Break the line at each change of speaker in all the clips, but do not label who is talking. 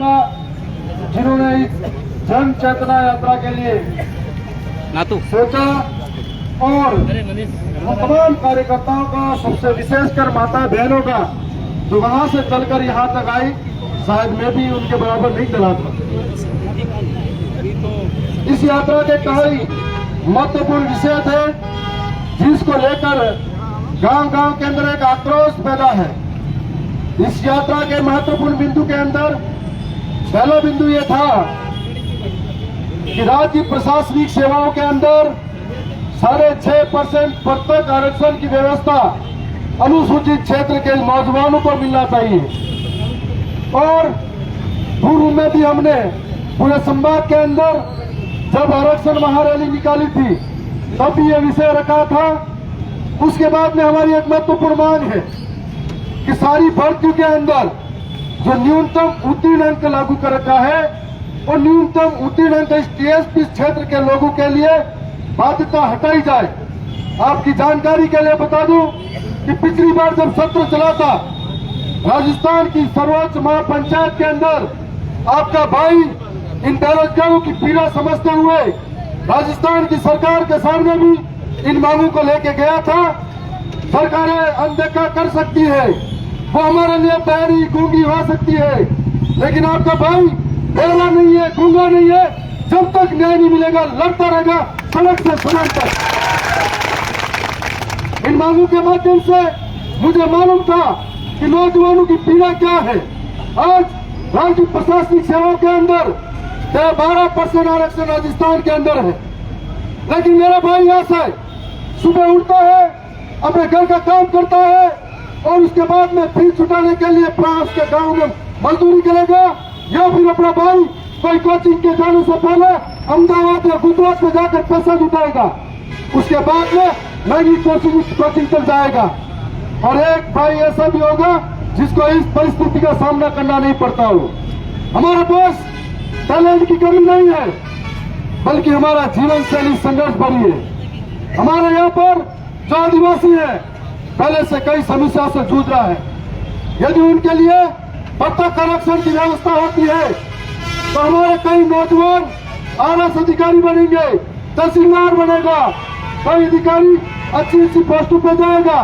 का जिन्होंने इस जन चेतना यात्रा के लिए सोचा, और तमाम कार्यकर्ताओं का, सबसे विशेषकर माता बहनों का, जो वहां से चलकर यहाँ तक आई। शायद मैं भी उनके बराबर नहीं चला था। इस यात्रा के कई महत्वपूर्ण विषय थे जिसको लेकर गांव-गांव के अंदर एक आक्रोश पैदा है। इस यात्रा के महत्वपूर्ण बिंदु के अंदर पहला बिंदु ये था कि राज्य प्रशासनिक सेवाओं के अंदर 6.5% प्रत्येक आरक्षण की व्यवस्था अनुसूचित क्षेत्र के नौजवानों को मिलना चाहिए। और पूर्व में भी हमने पूरे संभाग के अंदर जब आरक्षण महारैली निकाली थी तब भी यह विषय रखा था। उसके बाद में हमारी एक महत्वपूर्ण मांग है कि सारी भर्तियों के अंदर जो न्यूनतम उत्तीर्ण अंक लागू कर रखा है, और न्यूनतम उत्तीर्ण अंक इस टीएसपी क्षेत्र के लोगों के लिए बाध्यता हटाई जाए। आपकी जानकारी के लिए बता दूं कि पिछली बार जब सत्र चला था राजस्थान की सर्वोच्च महापंचायत के अंदर, आपका भाई इन बेरोजगारों की पीड़ा समझते हुए राजस्थान की सरकार के सामने भी इन मांगों को लेके गया था। सरकारें अनदेखा कर सकती है, वो हमारे लिए बहरी गूंगी हो सकती है, लेकिन आपका भाई बहरा नहीं है, गूंगा नहीं है। जब तक न्याय नहीं मिलेगा लड़ता रहेगा सड़क से सड़क तक। इन मांगों के माध्यम से मुझे मालूम था कि नौजवानों की पीड़ा क्या है। आज राज्य प्रशासनिक सेवाओं के अंदर 12% आरक्षण राजस्थान के अंदर है, लेकिन मेरा भाई यहाँ से सुबह उठता है, अपने घर का काम करता है, और उसके बाद में फीस छुटाने के लिए पास के गांव में मजदूरी करेगा, या फिर अपना भाई कोई कोचिंग के जाने से पहले अहमदाबाद या गुजरात में जाकर पैसा जुटाएगा, उसके बाद में महंगी कोचिंग तक जाएगा। और एक भाई ऐसा भी होगा जिसको इस परिस्थिति का सामना करना नहीं पड़ता हो। हमारे पास टैलेंट की कमी नहीं है, बल्कि हमारा जीवन शैली संघर्ष भरी है। हमारे यहाँ पर जो आदिवासी है पहले से कई समस्या से जूझ रहा है। यदि उनके लिए प्रत्यक्ष आरक्षण की व्यवस्था होती है तो हमारे कई नौजवान आरएस अधिकारी बनेंगे, तहसीलदार बनेगा, कई अधिकारी अच्छी पोस्टों पर जाएगा,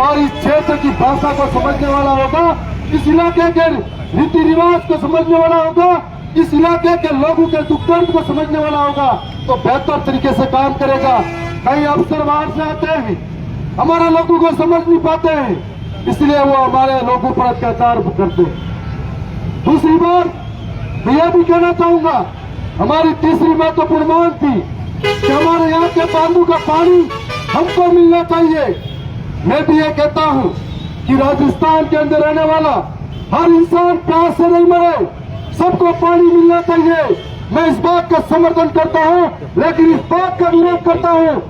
और इस क्षेत्र की भाषा को समझने वाला होगा, इस इलाके के रीति रिवाज को समझने वाला होगा, इस इलाके के लोगों के दुख दर्द को समझने वाला होगा, तो बेहतर तरीके से काम करेगा। कई अफसर बाहर से आते हैं, हमारे लोगों को समझ नहीं पाते हैं, इसलिए वो हमारे लोगों पर अत्याचार करते हैं। दूसरी बात मैं यह भी कहना चाहूंगा, हमारी तीसरी महत्वपूर्ण मांग थी कि हमारे यहाँ के बांधों का पानी हमको मिलना चाहिए। मैं भी ये कहता हूँ कि राजस्थान के अंदर रहने वाला हर इंसान प्यास से नहीं मरे, सबको पानी मिलना चाहिए। मैं इस बात का समर्थन करता हूँ, लेकिन इस बात का विरोध करता हूँ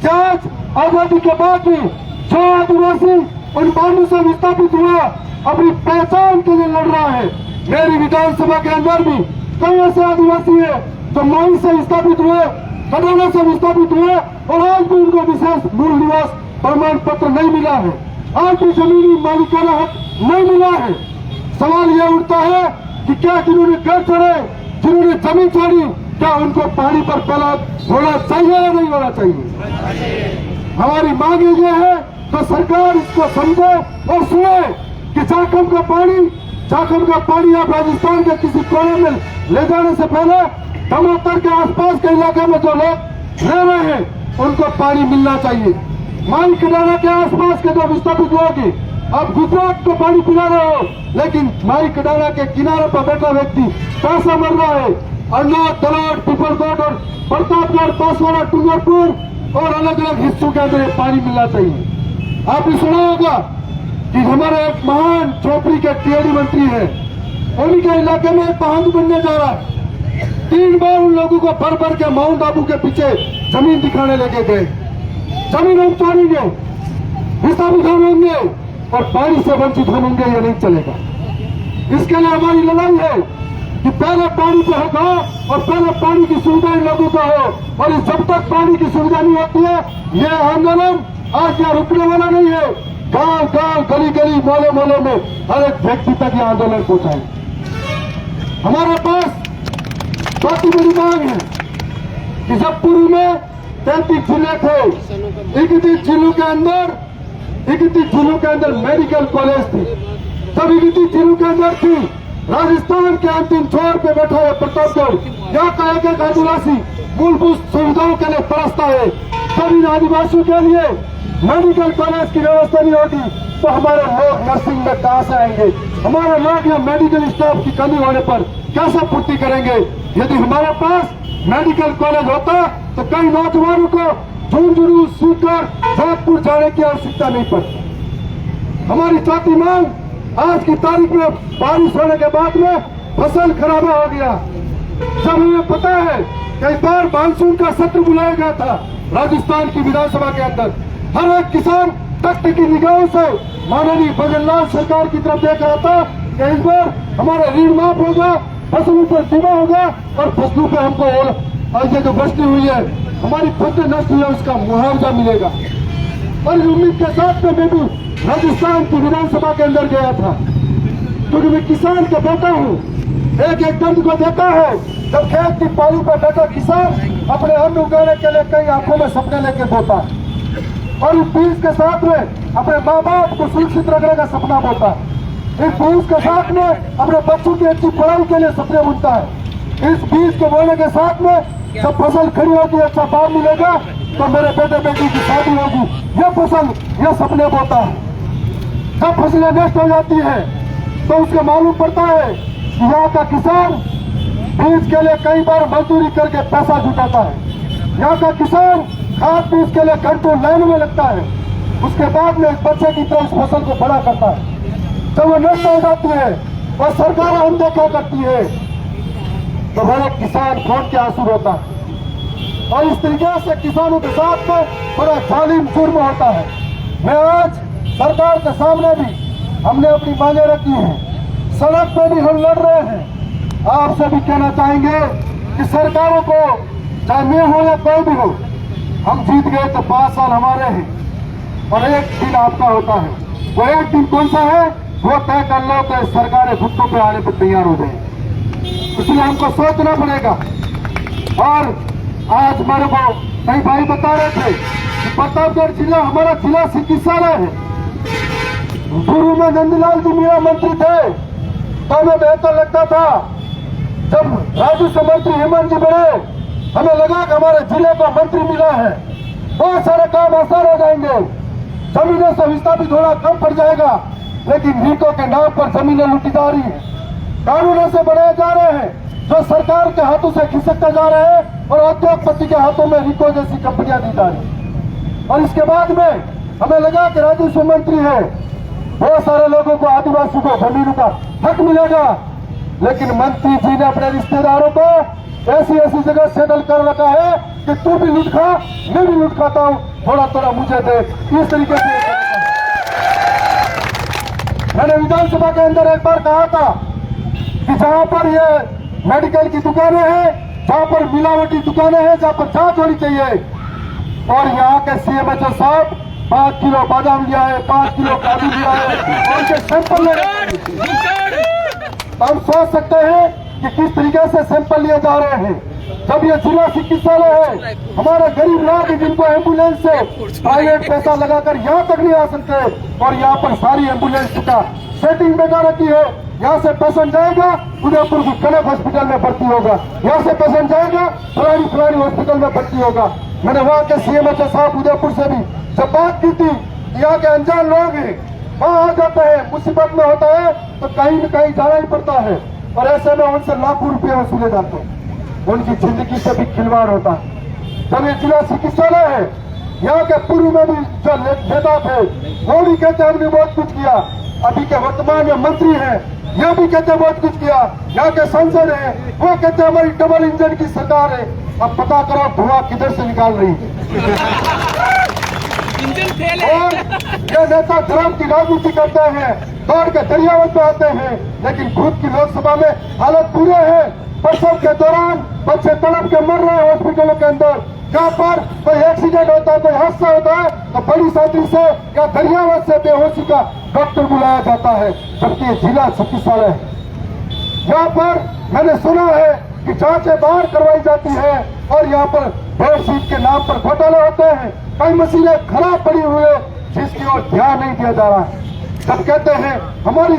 कि आज आजादी के बाद में जो आदिवासी उन बांधों से विस्थापित हुआ अपनी पहचान के लिए लड़ रहा है। मेरी विधानसभा के अंदर भी कई ऐसे आदिवासी है जो माई से विस्थापित हुए, कटौना से विस्थापित हुए, और आज भी उनको विशेष मूल निवास प्रमाण पत्र नहीं मिला है, आज भी जमीनी मालिकाना हक नहीं मिला है। सवाल यह उठता है कि क्या जिन्होंने घर छोड़े, जिन्होंने जमीन छोड़ी, क्या उनको पानी पर पला होना चाहिए या नहीं होना चाहिए? हमारी मांग ये है तो सरकार इसको समझे और सुने कि जाखम का पानी आप राजस्थान के किसी कोने में ले जाने से पहले टमाटर के आसपास के इलाके में जो लोग रह रहे हैं उनको पानी मिलना चाहिए। माई कडाना के आसपास के जो विस्थापित लोग हैं, आप गुजरात को पानी पिला रहे हो, लेकिन माई कडाना के किनारे पर बैठा व्यक्ति पैसा मर रहा है। अन्नार, तलाट, पिपलकोट और प्रतापगढ़, बांसवाड़ा, डूंगरपुर और अलग अलग हिस्सों के अंदर पानी मिलना चाहिए। आपने सुना होगा कि हमारे एक महान चौपड़ी के टीआरडी मंत्री है, उनके इलाके में एक बांध बनने जा रहा है। 3 बार उन लोगों को भर भर के माउंट आबू के पीछे जमीन दिखाने लेके गए। जमीन हम छोड़ेंगे, विस्थापित होंगे और पानी से वंचित होंगे, ये नहीं चलेगा। इसके लिए हमारी लड़ाई है कि पहले पानी पे होगा और पहले पानी की सुविधा इन लोगों को हो, और जब तक पानी की सुविधा नहीं होती है ये आंदोलन आज यहाँ रुकने वाला नहीं है। गांव गांव, गली गली, मोहल्ले मोहल्ले में हर एक व्यक्ति तक ये आंदोलन पहुंचाए। हमारे पास चौथी बड़ी मांग है कि जब पूर्व में 33 जिले थे, 31 जिलों के अंदर मेडिकल कॉलेज थी, जब 31 जिलों के अंदर थी, राजस्थान के अंतिम छोर पे बैठा है प्रतापगढ़, यहाँ का एक आदिवासी मूलभूत सुविधाओं के लिए तरसता है। जब इन आदिवासियों के लिए मेडिकल कॉलेज की व्यवस्था नहीं होगी तो हमारे लोग नर्सिंग में कहां से आएंगे? हमारे लोग यहाँ मेडिकल स्टाफ की कमी होने पर कैसे पूर्ति करेंगे? यदि हमारे पास मेडिकल कॉलेज होता तो कई नौजवानों को झुंझुनू सीकर जोधपुर जाने की आवश्यकता नहीं पड़ती। हमारी चौथी मांग, आज की तारीख में बारिश होने के बाद में फसल खराबा हो गया। जब हमें पता है कई बार मानसून का सत्र बुलाया गया था राजस्थान की विधानसभा के अंदर, हर एक किसान तख्त की निगाहों से माननीय भजनलाल सरकार की तरफ देख रहा था कि इस बार हमारा ऋण माफ होगा, फसलों पर बीमा होगा और फसलों पे हमको और ये जो बचती हुई है हमारी फसल नष्ट हुई है उसका मुआवजा मिलेगा। और इस उम्मीद के साथ में मैं भी राजस्थान की विधानसभा के अंदर गया था, क्योंकि मैं किसान का बेटा हूँ। एक एक दर्द को देखा है जब खेत की पाली पर बैठा किसान अपने अन्न उगाने के लिए कई आंखों में सपने लेके बोता है और इस बीज के साथ में अपने माँ बाप को सुरक्षित रखने का सपना बोता है। इस बीज के साथ में अपने बच्चों की अच्छी पढ़ाई के लिए सपने बुनता है। इस बीज के बोने के साथ में जब फसल खड़ी होगी, अच्छा दाम मिलेगा तो मेरे बेटे बेटी की शादी होगी, ये फसल ये सपने बोता है। जब फसलें नष्ट हो जाती है तो उसको मालूम पड़ता है कि यहाँ का किसान बीज के लिए कई बार मजदूरी करके पैसा जुटाता है। यहाँ का किसान खाद बीज के लिए घंटों लाइन में लगता है, उसके बाद में बच्चे की तरह इस फसल को बड़ा करता है। जब वो नष्ट हो जाती है और सरकार अनदेखा करती है तो बड़े किसान खोट के आंसू रोता है और इस तरीके से किसानों के साथ में बड़ा जालिम जुर्म होता है। मैं आज सरकार के सामने भी हमने अपनी मांगे रखी हैं, सड़क पे भी हम लड़ रहे हैं। आपसे भी कहना चाहेंगे कि सरकारों को, चाहे मैं हो या कोई भी हो, हम जीत गए तो 5 साल हमारे हैं और एक दिन आपका होता है। वो एक दिन कौन सा है वो तय कर लो तो सरकारें घुटनों पे आने पर तैयार हो जाए, इसलिए हमको सोचना पड़ेगा। और आज मेरे को कई भाई बता रहे थे कि प्रतापगढ़ जिला हमारा जिला चिकित्सालय है। पूर्व में नंदलाल जी मीणा मंत्री थे तो हमें बेहतर लगता था। जब राजस्व मंत्री हेमंत जी बने, हमें लगा कि हमारे जिले को मंत्री मिला है, बहुत सारे काम आसान हो जाएंगे, जमीनों से विस्थापित होना कम पड़ जाएगा। लेकिन नीटों के नाम पर जमीनें लूटी जा रही है, कानूनों से बनाए जा रहे हैं जो सरकार के हाथों से खिसकते जा रहे हैं और उद्योगपति के हाथों में रिको जैसी कंपनियां दी जा रही। और इसके बाद में हमें लगा कि राजस्व मंत्री है, बहुत सारे लोगों को, आदिवासियों को जमीनों का हक मिलेगा। लेकिन मंत्री जी ने अपने रिश्तेदारों को ऐसी ऐसी जगह सेटल कर रखा है कि तू भी लूट खा, मैं भी लूट खाता हूँ, थोड़ा थोड़ा मुझे दे, इस तरीके से। मैंने विधानसभा के अंदर एक बार कहा था कि जहां पर ये मेडिकल की दुकानें हैं, जहां पर मिलावटी दुकानें हैं, जहां पर जांच होनी चाहिए, और यहाँ के CMHO साहब 5 किलो बादाम लिया है, 5 किलो काजू लिया है और उनके सैंपल ले, हम सोच सकते हैं कि किस तरीके से सैंपल लिए जा रहे हैं। जब ये जिला चिकित्सालय है, हमारे गरीब लोग जिनको एम्बुलेंस से प्राइवेट पैसा लगाकर यहाँ तक नहीं आ सकते, और यहाँ पर सारी एम्बुलेंस का सेटिंग बेकार रखी है। यहाँ से पेशेंट जाएगा उदयपुर की कनक हॉस्पिटल में भर्ती होगा, यहाँ से पेशेंट जाएगा फलानी हॉस्पिटल में भर्ती होगा। मैंने वहाँ के CMHO साहब उदयपुर से भी जब बात की थी, यहाँ के अनजान लोग हैं, वहाँ आ जाते हैं, मुसीबत में होता है तो कहीं न कहीं जाना ही पड़ता है, और ऐसे में उनसे लाखों रुपये वसूले जाते हैं, उनकी जिंदगी से भी खिलवाड़ होता है। जब ये जिला चिकित्सालय है, यहाँ के पूर्व में भी जो नेता थे वो भी कहते हमने बहुत कुछ किया, अभी के वर्तमान में मंत्री हैं ये भी कहते बहुत कुछ किया, यहाँ के सांसद है वो कहते हमारी डबल इंजन की सरकार है। अब पता करो धुआं किधर से निकाल रही है। और ये नेता धर्म की राजनीति करते हैं, दौड़ के दरियावत में आते हैं, लेकिन खुद की लोकसभा में हालत बुरे है। प्रसव के दौरान बच्चे तड़प के मर रहे हैं हॉस्पिटलों के अंदर, जहाँ पर कोई एक्सीडेंट होता है, कोई हादसा होता है तो बड़ी साथी से या दरियावत से बेहोशी का डॉक्टर बुलाया जाता है, जबकि ये जिला चिकित्सालय है। यहाँ पर मैंने सुना है कि जांचें बाहर करवाई जाती है और यहाँ पर बेडशीट के नाम पर घोटाले होते हैं, कई मशीनें खराब पड़ी हुई है जिसकी ओर ध्यान नहीं दिया जा रहा है। जब कहते हैं हमारी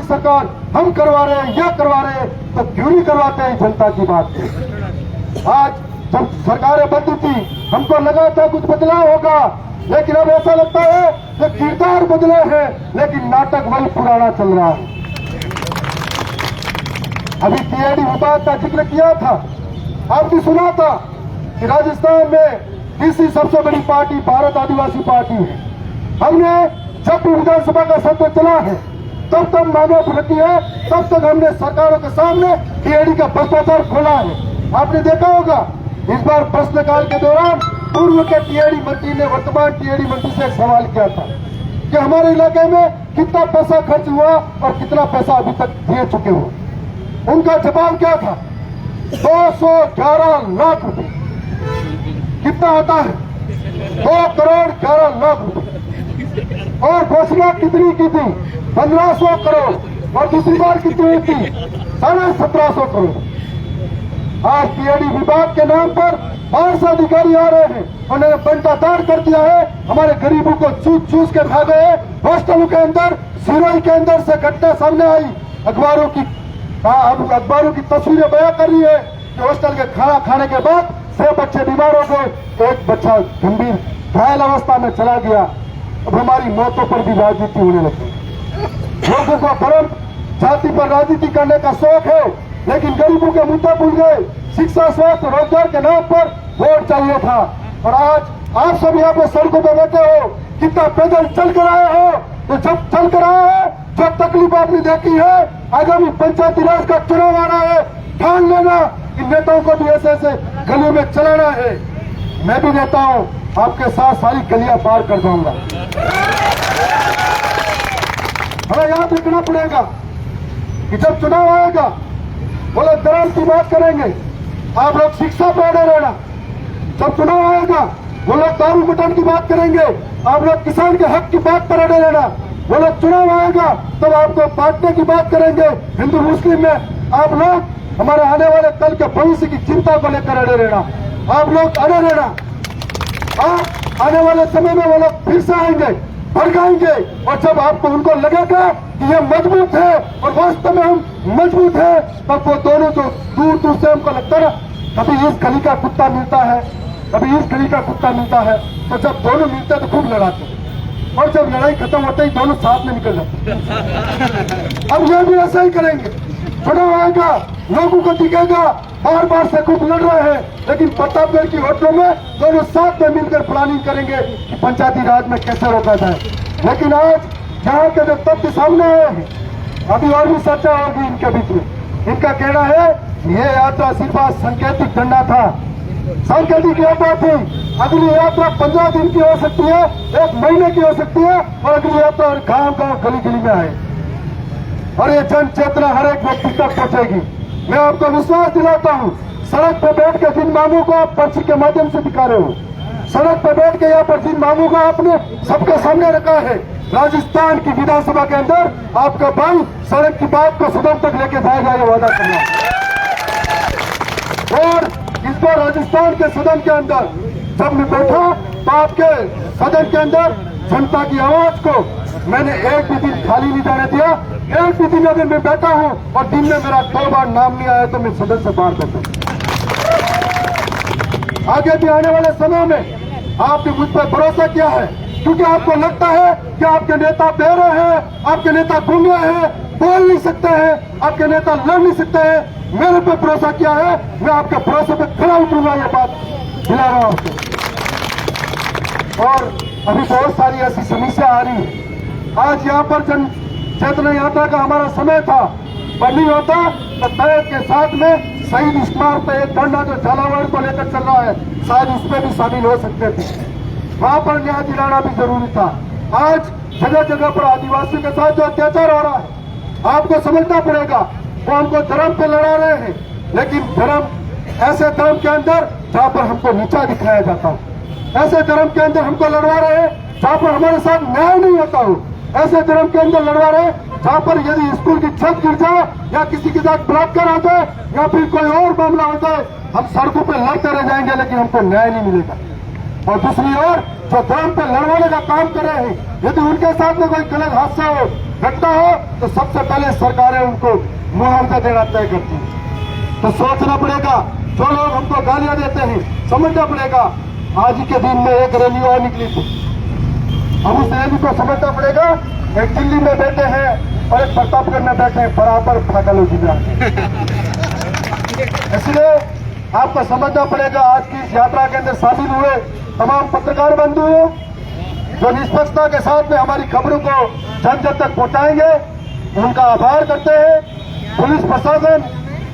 सरकार हम करवा रहे हैं, यह करवा रहे हैं, तो क्यों नहीं करवाते हैं जनता की बात को। आज जब सरकारें बनती थी हमको लगा था कुछ बदलाव होगा, लेकिन अब ऐसा लगता है कि किरदार बदले हैं लेकिन नाटक वही पुराना चल रहा है। अभी टीआईडी विभाग का जिक्र किया था, आपने सुना था कि राजस्थान में तीसरी सबसे बड़ी पार्टी भारत आदिवासी पार्टी है। हमने जब भी विधानसभा का सत्र चला है तब तक मांगों को रखी है, तब तक हमने सरकारों के सामने टीआईडी का भ्रष्टाचार खोला है। आपने देखा होगा इस बार प्रश्नकाल के दौरान पूर्व के टीआईडी मंत्री ने वर्तमान टीआईडी मंत्री से एक सवाल किया था कि हमारे इलाके में कितना पैसा खर्च हुआ और कितना पैसा अभी तक दिए चुके हो। उनका जवाब क्या था? 211 लाख रुपए। कितना होता है? 2 करोड़ 11 लाख रुपए। और घोषणा कितनी की थी? 1500 करोड़। और दूसरी बार कितनी हुई थी? 1750 करोड़। आज टीआईडी विभाग के नाम पर बाहर से अधिकारी आ रहे हैं, उन्होंने बंटाधार कर दिया है, हमारे गरीबों को चूस के खा गए। हॉस्टलों के अंदर, सिरोही के अंदर से घटना सामने आई, अखबारों की तस्वीरें बयां कर रही है कि हॉस्टल के खाना खाने के बाद 6 बच्चे बीमार हो गए, एक बच्चा गंभीर घायल अवस्था में चला गया। अब हमारी मौतों पर भी राजनीति होने लगी। लोगों को धर्म जाति पर राजनीति करने का शौक है, लेकिन गरीबों के मुद्दे भूल गए। शिक्षा, स्वास्थ्य, रोजगार के नाम पर वोट चाहिए था। और आज आप सब यहाँ पे सड़कों पर बैठे हो, कितना पैदल चल कर आए हो। तो जब चल कर आए हैं, जो तकलीफ आपने देखी है, आगामी पंचायती राज का चुनाव आ रहा है, ठान लेना कि नेताओं को भी ऐसे ऐसे गलियों में चलाना है। मैं भी नेता हूँ, आपके साथ सारी गलियां पार कर जाऊंगा। हमें याद रखना पड़ेगा कि जब चुनाव आएगा वो लोग धर्म की बात करेंगे, आप लोग शिक्षा पे अड़े रहना। जब चुनाव आएगा वो लोग दारू मटन की बात करेंगे, आप लोग किसान के हक की बात पर अड़े रहना। वो लोग चुनाव आएगा तब आपको बांटने की बात करेंगे हिंदू मुस्लिम में, आप लोग हमारे आने वाले कल के भविष्य की चिंता को लेकर अड़े रहना। आप लोग अड़े रहना, आप आने वाले समय में वो लोग फिर से आएंगे, भड़काएंगे, और जब आपको उनको लगेगा कि ये मजबूत है और वास्तव में हम मजबूत है, तब वो दोनों जो दूर से हमको लगता है ना, कभी इस गली का कुत्ता मिलता है, कभी इस गली का कुत्ता मिलता है, तो जब दोनों मिलते हैं तो खूब लड़ाते हैं, और जब लड़ाई खत्म होते ही दोनों साथ में निकल जाते हैं। अब ये भी ऐसा ही करेंगे। चुनाव आएगा, लोगों को दिखेगा बार बार से खूब लड़ रहे हैं, लेकिन प्रतापगढ़ की होटलों में दोनों साथ में मिलकर प्लानिंग करेंगे कि पंचायती राज में कैसे रोका जाए। लेकिन आज यहाँ के जो तथ्य सामने आए हैं, अभी और भी चर्चा होगी इनके बीच में। इनका कहना है ये यात्रा सिर्फ सांकेतिक डंडा था, सांकेतिक यात्रा थी। अगली यात्रा 15 दिन की हो सकती है, 1 महीने की हो सकती है, और अगली यात्रा गांव गांव गली गली में आए और ये जन चेतना हर एक व्यक्ति तक पहुंचेगी। मैं आपको विश्वास दिलाता हूं, सड़क पर बैठ के जिन मांगों को आप पर्ची के माध्यम से दिखा रहे हो, सड़क पर बैठ के यहाँ पर जिन मांगों को आपने सबके सामने रखा है, राजस्थान की विधानसभा के अंदर आपका भाई सड़क की बात को सदन तक लेके जाएगा, ये वादा करना। और इस बार राजस्थान के सदन के अंदर जब मैं बैठा तो आपके सदन के अंदर जनता की आवाज को मैंने एक भी दिन खाली नहीं जाने दिया। एक भी दिन अगर मैं बैठा हूं और दिन में मेरा 2 बार नाम नहीं आया तो मैं सदन से बाहर बैठा। आगे भी आने वाले समय में आपने मुझ पर भरोसा किया है, क्योंकि आपको लगता है कि आपके नेता बेरे हैं, आपके नेता गुंगे हैं, बोल नहीं सकते हैं, आपके नेता लड़ नहीं सकते हैं। मेरे पे भरोसा किया है, मैं आपके भरोसे पे खड़ा उतरूंगा, ये बात दिला रहा हूं आपको। और अभी बहुत सारी ऐसी समस्या आ रही है। आज यहाँ पर जन चेतना यात्रा का हमारा समय था, पर नहीं होता तो तय के साथ में शहीद स्मारक पे एक धरना जो झालावाड़ को लेकर चल रहा है, शायद उसमें भी शामिल हो सकते थे। वहां पर न्याय दिलाना भी जरूरी था। आज जगह जगह पर आदिवासियों के साथ जो अत्याचार हो रहा है, आपको समझना पड़ेगा। वो हमको धर्म पे लड़ा रहे हैं, लेकिन धर्म ऐसे धर्म के अंदर जहां पर हमको नीचा दिखाया जाता हो, ऐसे धर्म के अंदर हमको लड़वा रहे हैं जहां पर हमारे साथ न्याय नहीं होता हो। ऐसे धर्म के अंदर लड़वा रहे जहाँ पर यदि स्कूल की छत गिर जाए या किसी के साथ बलात्कार होता है या फिर कोई और मामला होता है, हम सड़कों पर लड़ते रह जाएंगे लेकिन हमको न्याय नहीं मिलेगा। और दूसरी ओर जो धर्म पर लड़वाने का काम कर रहे हैं, यदि उनके साथ में कोई गलत हादसा हो, घटना हो, तो सबसे पहले सरकारें उनको मुआवजा देना तय करती है। तो सोचना पड़ेगा, जो लोग हमको गालियां देते हैं, समझना पड़ेगा आज ही के दिन में एक रैली और निकली थी। अब उस रैली को समझना पड़ेगा, एक दिल्ली में बैठे हैं और एक प्रतापगढ़ में बैठे हैं, बराबर फाकल जिला। इसलिए आपको समझना पड़ेगा, आज की इस यात्रा के अंदर शामिल हुए तमाम पत्रकार बंधुओं जो निष्पक्षता के साथ में हमारी खबरों को जन जन तक पहुंचाएंगे, उनका आभार करते हैं। पुलिस प्रशासन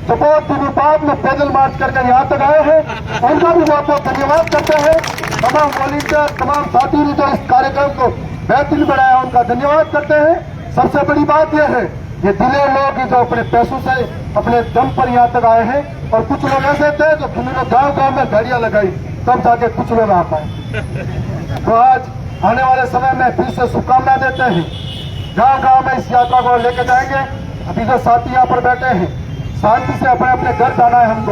जो बहुत दिनों बाद में पैदल मार्च करके यहाँ तक आए हैं, उनका भी बहुत बहुत धन्यवाद करते हैं। तमाम वॉलंटियर, तमाम साथियों ने जो इस कार्यक्रम को बेहतरीन बनाया, उनका धन्यवाद करते हैं। सबसे बड़ी बात यह है, ये दिलेर लोग जो अपने पैसों से अपने दम पर यहाँ तक आए हैं, और कुछ लोग ऐसे थे जो जिन्होंने गांव गांव में गाड़ियां लगाई तब जाके कुछ लोग आ पाए। तो आज आने वाले समय में फिर से शुभकामना देते हैं, गांव गांव में इस यात्रा को लेकर जाएंगे। अभी जो साथी यहाँ पर बैठे हैं, शांति से अपने अपने घर जाना है हमको।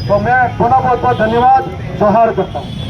तो मैं पुनः बहुत बहुत धन्यवाद जोहार करता हूँ।